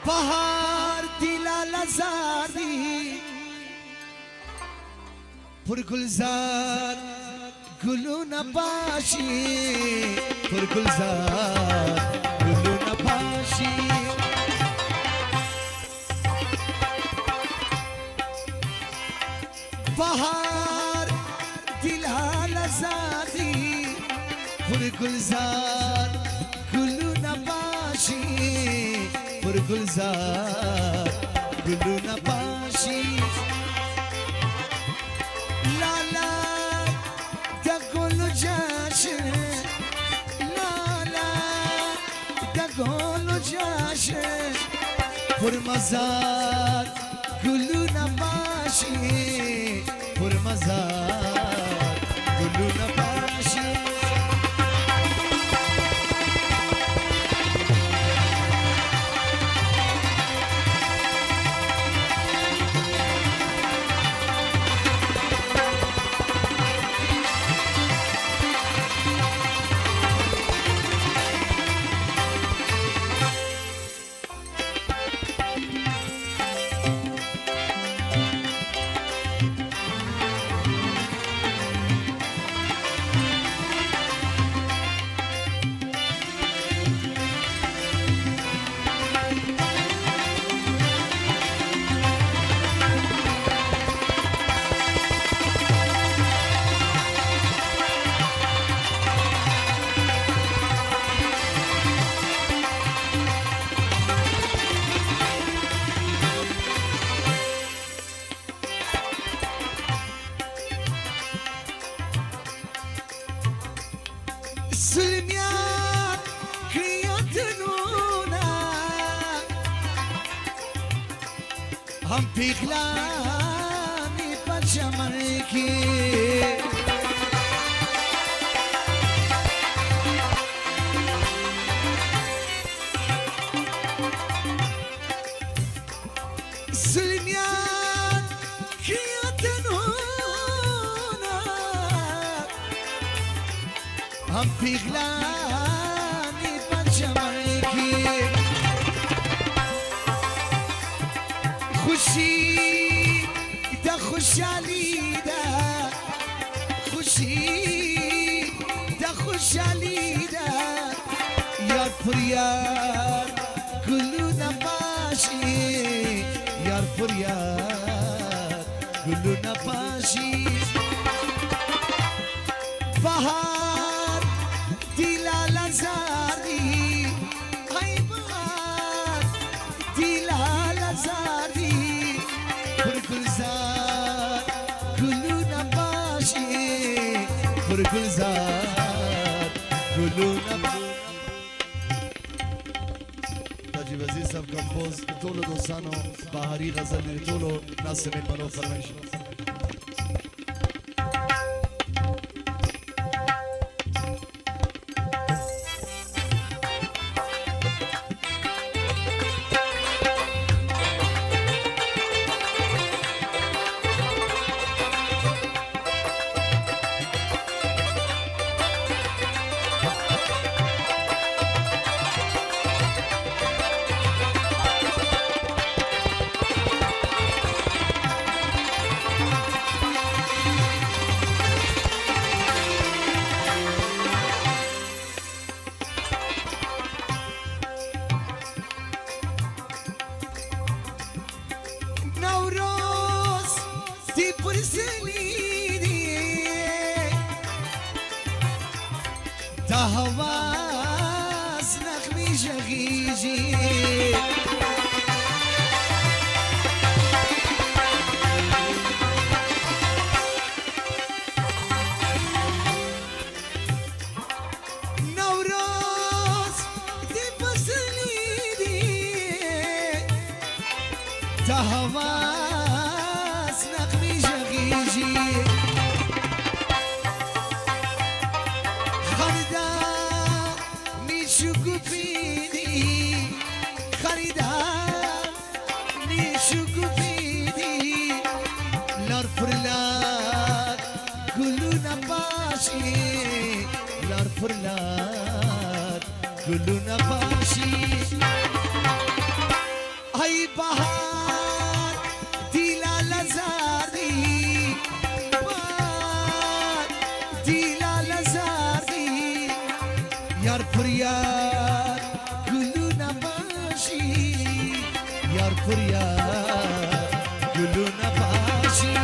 بهار دیلال زاری پر گلزار گلو نباشی پر گلزار گلو نباشی بهار دیلال زاری پر گلزار گلو نباشی پر گلزار گلو نباشی لالا دا گلو جاشه لالا دا گلو جاشه پر مزار گلو نباشی پر مزار گلو نباشی سلمیان کریاتنونا هم پیغلامی پچمن کی سلمیان کریاتنونا هم پیغلامی پچمن کی خوشی دا خوشحالی دا خوشی دا خوشحالی دا یار پر یار گلو نباشی یار پر یار گلو نباشی بهار دیلال زاری ای بهار دیلال زاری پر گلزار گلو نباشی پر گلزار گلو نباشی تاجی وزیر صاحب کمپوز طول دوستانو بهاری غزل طول ناصر منو فرمایش تا هواس نخمی شغیجی نوروز دی پسلیدی تا هواس نخمی شغیجی لار پر لار گلو نباشی یار پر یار گلو نباشی یار پر یار گلو نباشی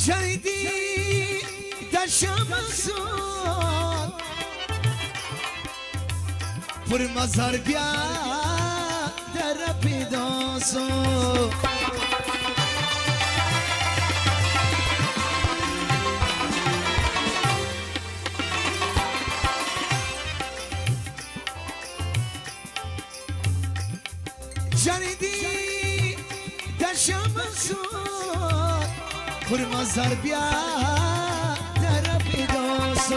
جدی دشمسون پر مزار بیا در پیداسو جدی دشمسون پر مزار بیا در پیداسو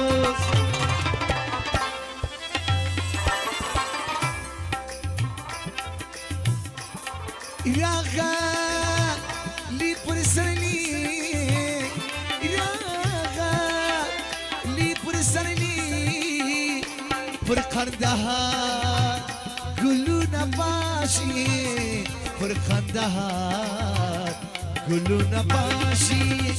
راغا لی پر سرلی راغا لی پر سرلی پر قردها گلو نباشی پر قردها گلو نباشی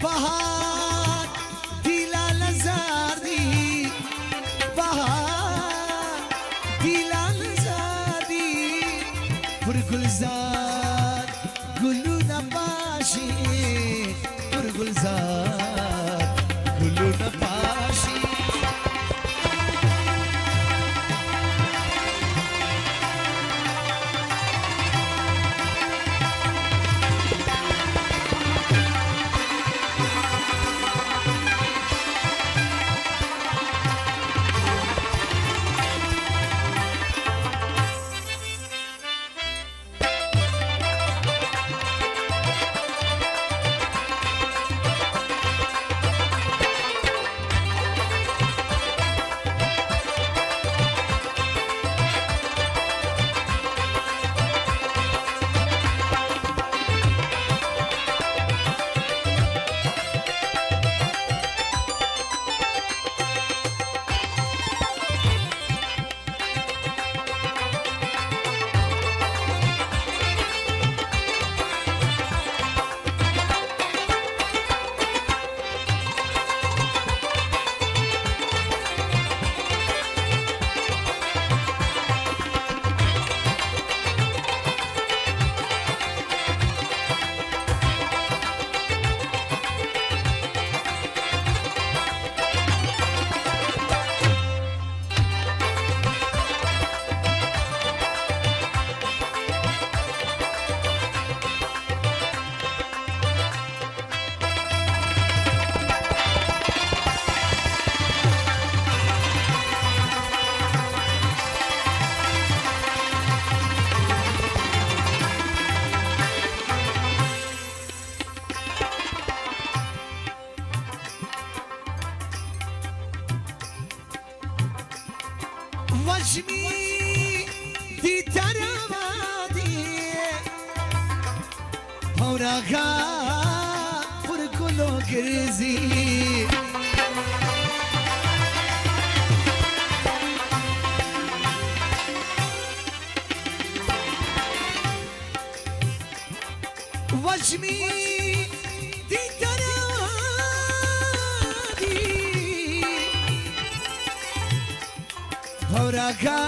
بهار دیلال زردی بهار دیلال زردی پر گلزار گلو نباشی پر گلزار گلو نباشی وجمی دی ترامادی پورگا پر گلو گریزی وجمی دی ترامادی پورگا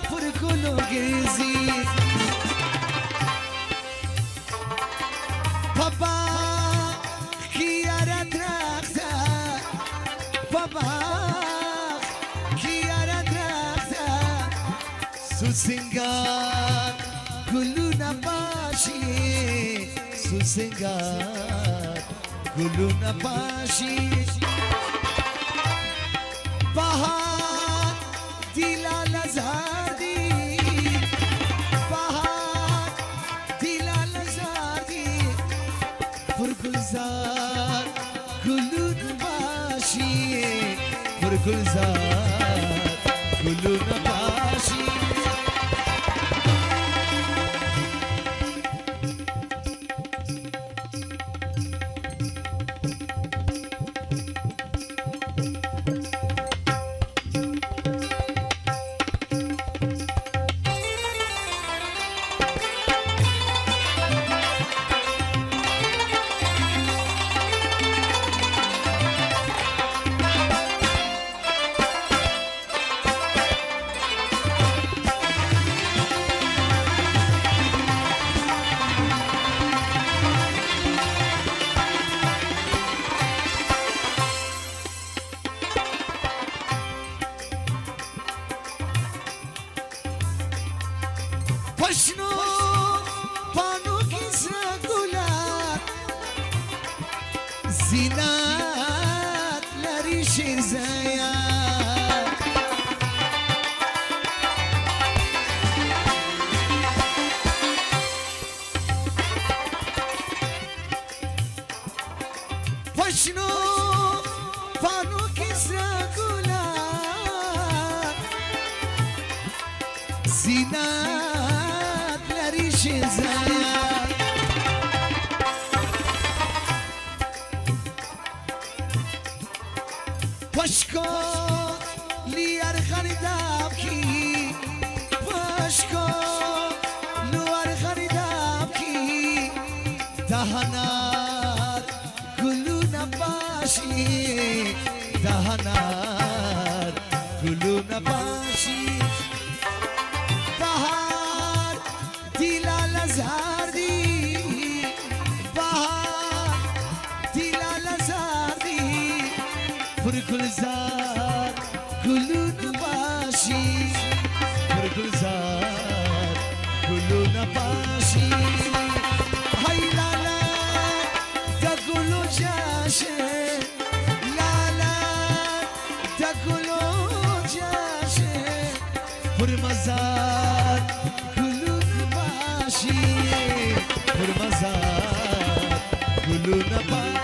پر گلو گریزی بابا کیارا درخته بابا کیارا درخته سوسنگار گلو نباشی سوسنگار گلو نباشی بهار دیلا لزادی بهار دیلا لزادی پرگلزار گلو نباشی پرگلزار گلو نباشی پشنو پانو کسرا گلار زینات لری شیرزایا پشنو پانو کسرا گلار زینات لری شیرزایا پشکو لیار خریدم کی پشکو لیار خریدم کی دهنار گلو نباشی دهنار گلو نباشی بهار دیلا لزاردی بهار دیلا لزاردی پرگلزار گلو نباشی پرگلزار گلو نباشی های لالا دا گلو جاشه لالا دا گلو جاشه پرمزار گلو نباشی پرمزار گلو نباشی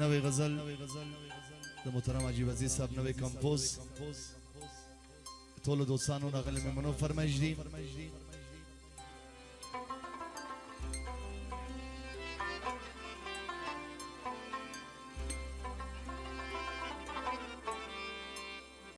نوې غزل د محترم عجیب عزیز صاحب نوې کمپوز ټولو دوستانو نغمه منو فرمایش دي